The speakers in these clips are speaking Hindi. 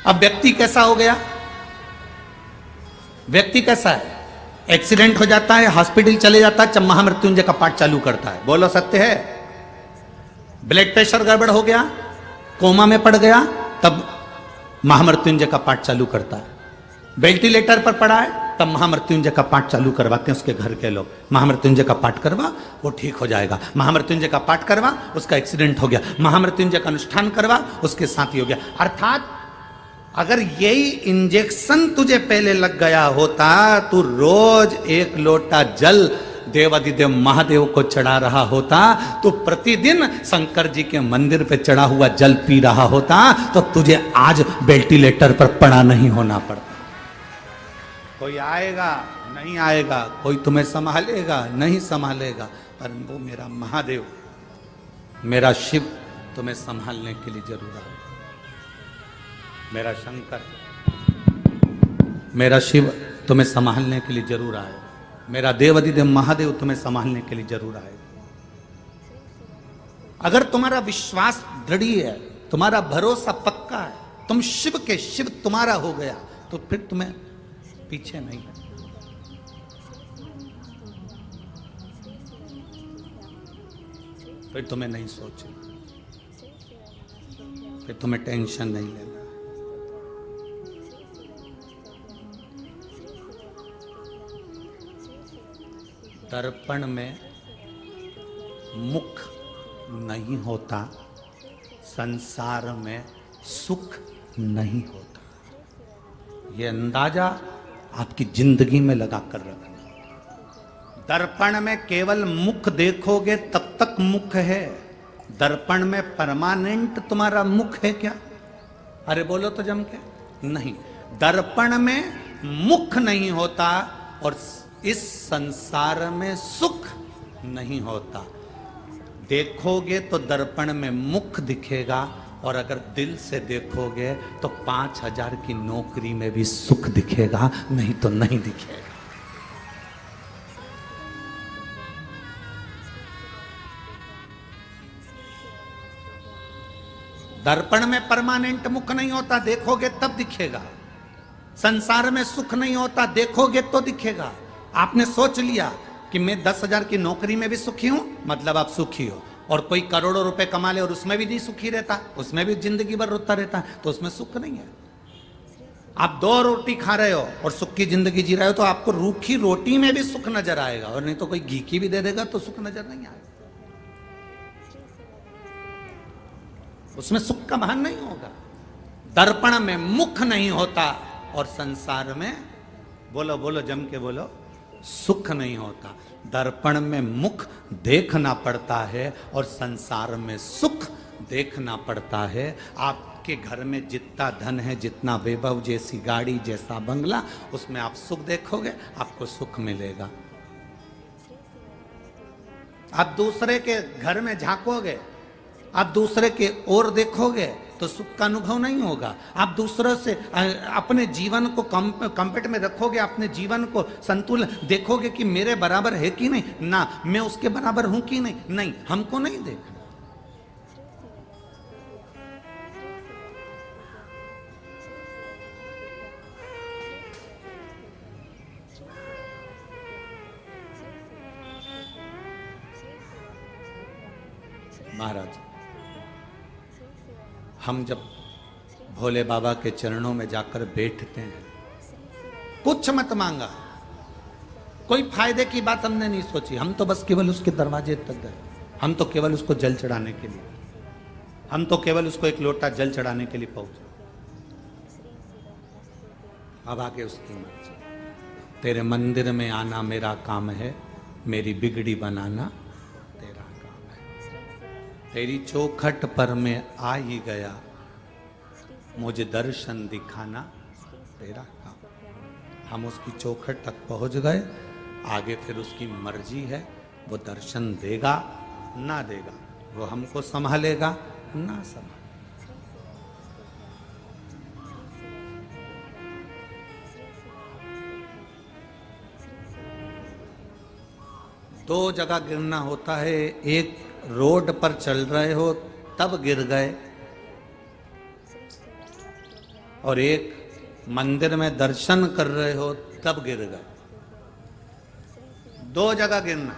अब व्यक्ति कैसा हो गया? व्यक्ति कैसा है? एक्सीडेंट हो जाता है, हॉस्पिटल चले जाता है, महामृत्युंजय का पाठ चालू करता है। बोलो सत्य है? ब्लड प्रेशर गड़बड़ हो गया, कोमा में पड़ गया, तब महामृत्युंजय का पाठ चालू करता है। वेंटिलेटर पर पड़ा है, तब महामृत्युंजय का पाठ चालू करवाते हैं उसके घर के लोग। महामृत्युंजय का पाठ करवा, वो ठीक हो जाएगा। महामृत्युंजय का पाठ करवा, उसका एक्सीडेंट हो गया। महामृत्युंजय का अनुष्ठान करवा, उसके साथ ही हो गया। अर्थात अगर यही इंजेक्शन तुझे पहले लग गया होता, तू रोज एक लोटा जल देवादिदेव महादेव को चढ़ा रहा होता, तो प्रतिदिन शंकर जी के मंदिर पे चढ़ा हुआ जल पी रहा होता, तो तुझे आज वेंटिलेटर पर पड़ा नहीं होना पड़ता। कोई आएगा नहीं आएगा, कोई तुम्हें संभालेगा नहीं संभालेगा, पर वो मेरा महादेव, मेरा शिव तुम्हें संभालने के लिए जरूर आएगा। मेरा शंकर, मेरा शिव तुम्हें संभालने के लिए जरूर आएगा। मेरा देवादिदेव महादेव तुम्हें संभालने के लिए जरूर आएगा। अगर तुम्हारा विश्वास दृढ़ है, तुम्हारा भरोसा पक्का है, तुम शिव के शिव तुम्हारा हो गया, तो फिर तुम्हें पीछे नहीं है। फिर तुम्हें नहीं सोचना, फिर तुम्हें टेंशन नहीं लेना। दर्पण में मुख नहीं होता, संसार में सुख नहीं होता। यह अंदाजा आपकी जिंदगी में लगा कर रखना। दर्पण में केवल मुख देखोगे तब तक मुख है। दर्पण में परमानेंट तुम्हारा मुख है क्या? अरे बोलो तो जम के। नहीं, दर्पण में मुख नहीं होता और इस संसार में सुख नहीं होता। देखोगे तो दर्पण में मुख दिखेगा, और अगर दिल से देखोगे तो 5,000 की नौकरी में भी सुख दिखेगा, नहीं तो नहीं दिखेगा। दर्पण में परमानेंट मुख नहीं होता, देखोगे तब दिखेगा। संसार में सुख नहीं होता, देखोगे तो दिखेगा। आपने सोच लिया कि मैं 10,000 की नौकरी में भी सुखी हूं, मतलब आप सुखी हो। और कोई करोड़ों रुपए कमा ले और उसमें भी नहीं सुखी रहता, उसमें भी जिंदगी भर रोता रहता है, तो उसमें सुख नहीं है। आप 2 रोटी खा रहे हो और सुख की जिंदगी जी रहे हो, तो आपको रूखी रोटी में भी सुख नजर आएगा, और नहीं तो कोई घी की भी दे देगा तो सुख नजर नहीं आएगा। उसमें सुख का भान नहीं होगा। दर्पण में मुख नहीं होता और संसार में, बोलो बोलो जम के बोलो, सुख नहीं होता। दर्पण में मुख देखना पड़ता है और संसार में सुख देखना पड़ता है। आपके घर में जितना धन है, जितना वैभव, जैसी गाड़ी, जैसा बंगला, उसमें आप सुख देखोगे, आपको सुख मिलेगा। आप दूसरे के घर में झांकोगे, आप दूसरे के ओर देखोगे, तो सुख का अनुभव नहीं होगा। आप दूसरों से अपने जीवन को कंपेट में रखोगे, अपने जीवन को संतुलन देखोगे कि मेरे बराबर है कि नहीं, ना मैं उसके बराबर हूं कि नहीं, नहीं, हमको नहीं देखना। महाराज, हम जब भोले बाबा के चरणों में जाकर बैठते हैं, कुछ मत मांगा, कोई फायदे की बात हमने नहीं सोची। हम तो बस केवल उसके दरवाजे तक गए। हम तो केवल उसको जल चढ़ाने के लिए, हम तो केवल उसको एक लोटा जल चढ़ाने के लिए पहुंचे। अब आगे उसकी मर्जी। तेरे मंदिर में आना मेरा काम है, मेरी बिगड़ी बनाना तेरा काम है। तेरी चौखट पर मैं आ ही गया, मुझे दर्शन दिखाना तेरा काम। हम उसकी चौखट तक पहुंच गए, आगे फिर उसकी मर्जी है, वो दर्शन देगा ना देगा, वो हमको संभालेगा ना संभालेगा। दो जगह गिरना होता है, एक रोड पर चल रहे हो तब गिर गए, और एक मंदिर में दर्शन कर रहे हो तब गिर गए। 2 जगह गिरना,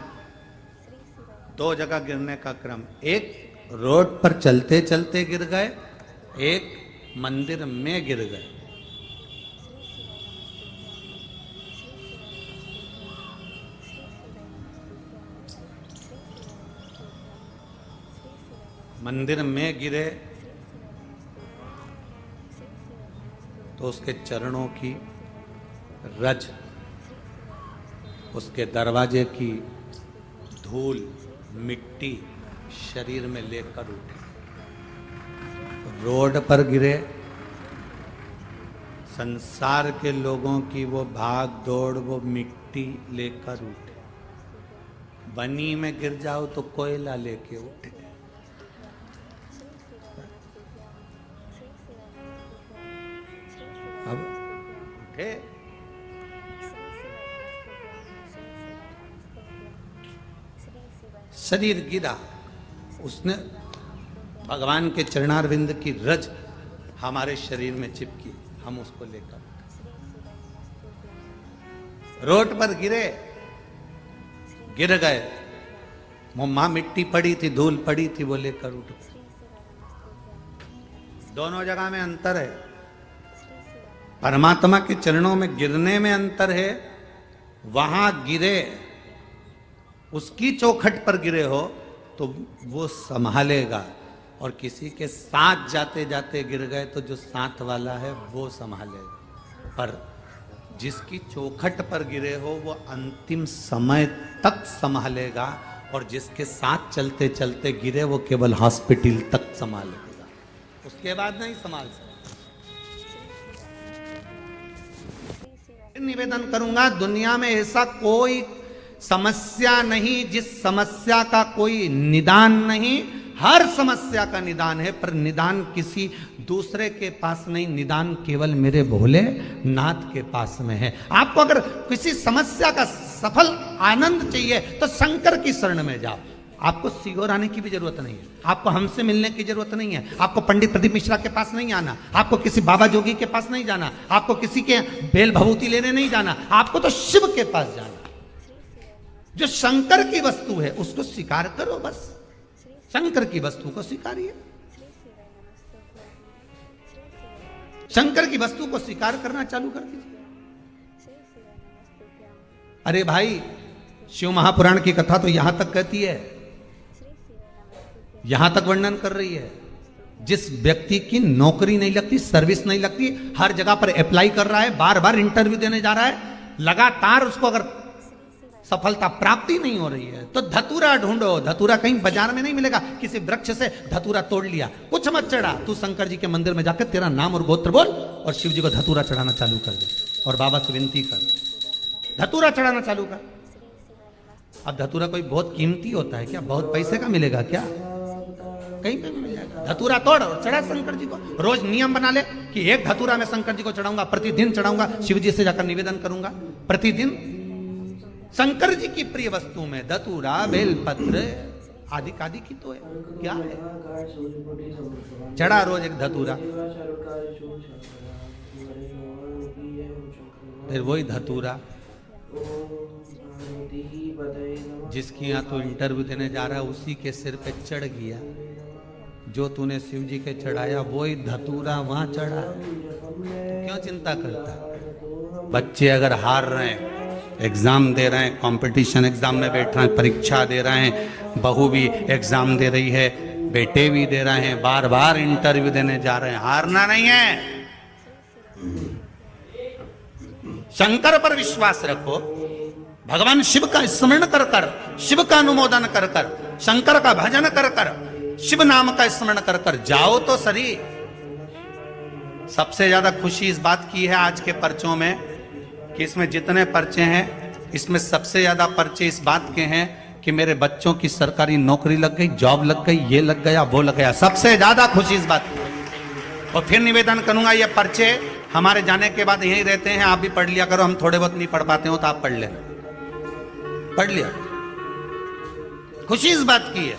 2 जगह गिरने का क्रम। एक रोड पर चलते चलते गिर गए, एक मंदिर में गिर गए। मंदिर में गिरे तो उसके चरणों की रज, उसके दरवाजे की धूल मिट्टी शरीर में लेकर उठे। रोड पर गिरे, संसार के लोगों की वो भाग दौड़, वो मिट्टी लेकर उठे। बनी में गिर जाओ तो कोयला लेके उठे। अब उठे, शरीर गिरा, उसने भगवान के चरणारविंद की रज हमारे शरीर में चिपकी, हम उसको लेकर रोड पर गिर गए। मुम्मा मिट्टी पड़ी थी, धूल पड़ी थी, वो लेकर उठ गए। दोनों जगह में अंतर है। परमात्मा के चरणों में गिरने में अंतर है। वहां गिरे, उसकी चौखट पर गिरे हो तो वो संभालेगा, और किसी के साथ जाते जाते गिर गए तो जो साथ वाला है वो संभालेगा। पर जिसकी चौखट पर गिरे हो वो अंतिम समय तक संभालेगा, और जिसके साथ चलते चलते गिरे वो केवल हॉस्पिटल तक संभालेगा, उसके बाद नहीं संभाल सकता। निवेदन करूंगा, दुनिया में ऐसा कोई समस्या नहीं जिस समस्या का कोई निदान नहीं। हर समस्या का निदान है, पर निदान किसी दूसरे के पास नहीं, निदान केवल मेरे भोले नाथ के पास में है। आपको अगर किसी समस्या का सफल आनंद चाहिए तो शंकर की शरण में जाओ। आपको सीहोर आने की भी जरूरत नहीं है, आपको हमसे मिलने की जरूरत नहीं है, आपको पंडित प्रदीप मिश्रा के पास नहीं आना, आपको किसी बाबा जोगी के पास नहीं जाना, आपको किसी के बेल भभूति लेने नहीं जाना, आपको तो शिव के पास जाना। जो शंकर की वस्तु है उसको स्वीकार करो, बस शंकर की वस्तु को स्वीकारिए। शंकर की वस्तु को स्वीकार करना चालू कर दीजिए। अरे भाई, शिव महापुराण की कथा तो यहां तक कहती है, यहां तक वर्णन कर रही है, जिस व्यक्ति की नौकरी नहीं लगती, सर्विस नहीं लगती, हर जगह पर अप्लाई कर रहा है, बार बार इंटरव्यू देने जा रहा है, लगातार उसको अगर सफलता प्राप्ति नहीं हो रही है तो धतूरा ढूंढो। धतूरा कहीं बाजार में नहीं मिलेगा, किसी वृक्ष से धतूरा तोड़ लिया, कुछ मत चढ़ा, तू शंकर जी के मंदिर में जाकर तेरा नाम और गोत्र बोल और शिव जी को धतूरा चढ़ाना चालू कर दे, और बाबा से विनती कर, धतूरा चढ़ाना चालू कर। अब धतूरा कोई बहुत कीमती होता है क्या? बहुत पैसे का मिलेगा क्या? कहीं पे मिल जाएगा। धतूरा तोड़ और चढ़ा शंकर जी को। रोज नियम बना ले कि एक धतूरा मैं शंकर जी को चढ़ाऊंगा, प्रतिदिन चढ़ाऊंगा, शिव जी से जाकर निवेदन करूंगा प्रतिदिन। शंकर जी की प्रिय वस्तु में धतूरा, बेलपत्र आदि आदि की तो है, क्या है? चढ़ा रोज एक धतूरा, फिर वही धतूरा जिसकी यहाँ तो इंटरव्यू देने जा रहा है उसी के सिर पे चढ़ गया। जो तूने शिव जी के चढ़ाया वही धतूरा वहां चढ़ा, क्यों चिंता करता? बच्चे अगर हार रहे हैं, एग्जाम दे रहे हैं, कंपटीशन एग्जाम में बैठ रहे हैं, परीक्षा दे रहे हैं, बहू भी एग्जाम दे रही है, बेटे भी दे रहे हैं, बार बार इंटरव्यू देने जा रहे हैं, हारना नहीं है। शंकर पर विश्वास रखो, भगवान शिव का स्मरण कर कर, शिव का अनुमोदन कर कर, शंकर का भजन कर कर, शिव नाम का स्मरण कर कर जाओ तो सही। सबसे ज्यादा खुशी इस बात की है आज के पर्चों में कि इसमें जितने पर्चे हैं इसमें सबसे ज्यादा पर्चे इस बात के हैं कि मेरे बच्चों की सरकारी नौकरी लग गई, जॉब लग गई, ये लग गया, वो लग गया। सबसे ज्यादा खुशी इस बात की। और फिर निवेदन करूंगा, ये पर्चे हमारे जाने के बाद यहीं रहते हैं, आप भी पढ़ लिया करो। हम थोड़े बहुत नहीं पढ़ पाते हो तो आप पढ़ लेना, पढ़ लिया। खुशी इस बात की है,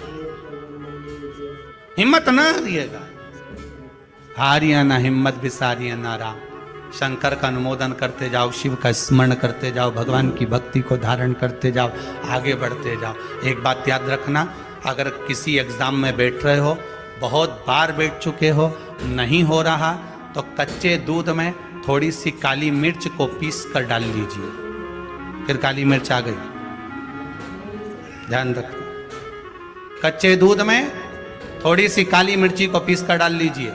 हिम्मत ना दिएगा। हारिया न हिम्मत विसारिया ना राम। शंकर का अनुमोदन करते जाओ, शिव का स्मरण करते जाओ, भगवान की भक्ति को धारण करते जाओ, आगे बढ़ते जाओ। एक बात याद रखना, अगर किसी एग्जाम में बैठ रहे हो, बहुत बार बैठ चुके हो, नहीं हो रहा, तो कच्चे दूध में थोड़ी सी काली मिर्च को पीस कर डाल लीजिए। फिर काली मिर्च आ गई, ध्यान रखना। कच्चे दूध में थोड़ी सी काली मिर्ची को पीस कर डाल लीजिए।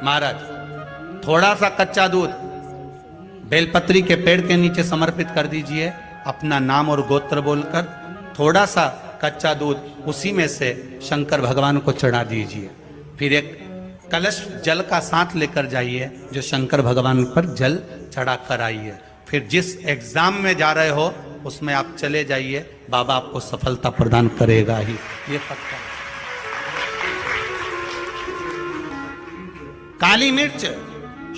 महाराज, थोड़ा सा कच्चा दूध बेलपत्री के पेड़ के नीचे समर्पित कर दीजिए, अपना नाम और गोत्र बोलकर। थोड़ा सा कच्चा दूध उसी में से शंकर भगवान को चढ़ा दीजिए। फिर एक कलश जल का साथ लेकर जाइए, जो शंकर भगवान पर जल चढ़ा कर आइए। फिर जिस एग्जाम में जा रहे हो उसमें आप चले जाइए, बाबा आपको सफलता प्रदान करेगा ही, ये पक्का। काली मिर्च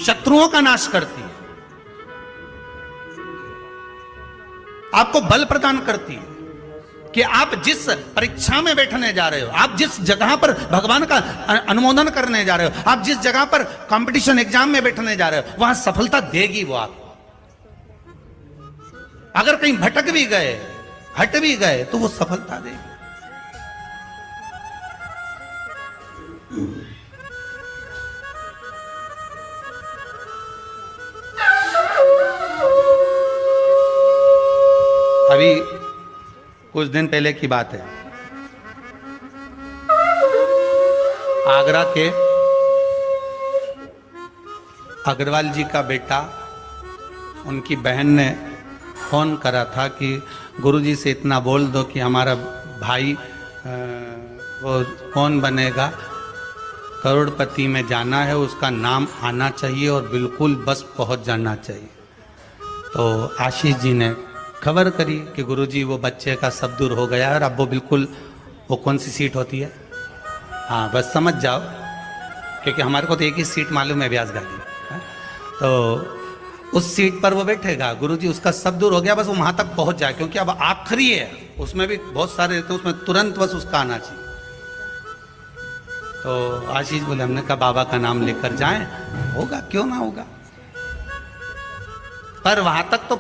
शत्रुओं का नाश करती है, आपको बल प्रदान करती है कि आप जिस परीक्षा में बैठने जा रहे हो, आप जिस जगह पर भगवान का अनुमोदन करने जा रहे हो, आप जिस जगह पर कंपटीशन एग्जाम में बैठने जा रहे हो, वहां सफलता देगी वो आपको। अगर कहीं भटक भी गए, हट भी गए, तो वो सफलता देगी। अभी कुछ दिन पहले की बात है, आगरा के अग्रवाल जी का बेटा, उनकी बहन ने फोन करा था कि गुरुजी से इतना बोल दो कि हमारा भाई वो कौन बनेगा, करोड़पति में जाना है, उसका नाम आना चाहिए और बिल्कुल बस पहुंच जाना चाहिए। तो आशीष जी ने खबर करी कि गुरुजी वो बच्चे का सब दूर हो गया है और अब वो बिल्कुल, वो कौन सी सीट होती है, हाँ बस समझ जाओ, क्योंकि हमारे को तो एक ही सीट मालूम है, व्यास गाली, तो उस सीट पर वो बैठेगा। गुरुजी उसका सब दूर हो गया, बस वो वहां तक पहुंच जाए, क्योंकि अब आखिरी है, उसमें भी बहुत सारे रहते हैं, उसमें तुरंत बस उसका आना चाहिए। तो आशीष बोले, हमने कहा बाबा का नाम लेकर जाएं, होगा क्यों ना होगा, पर वहां तक तो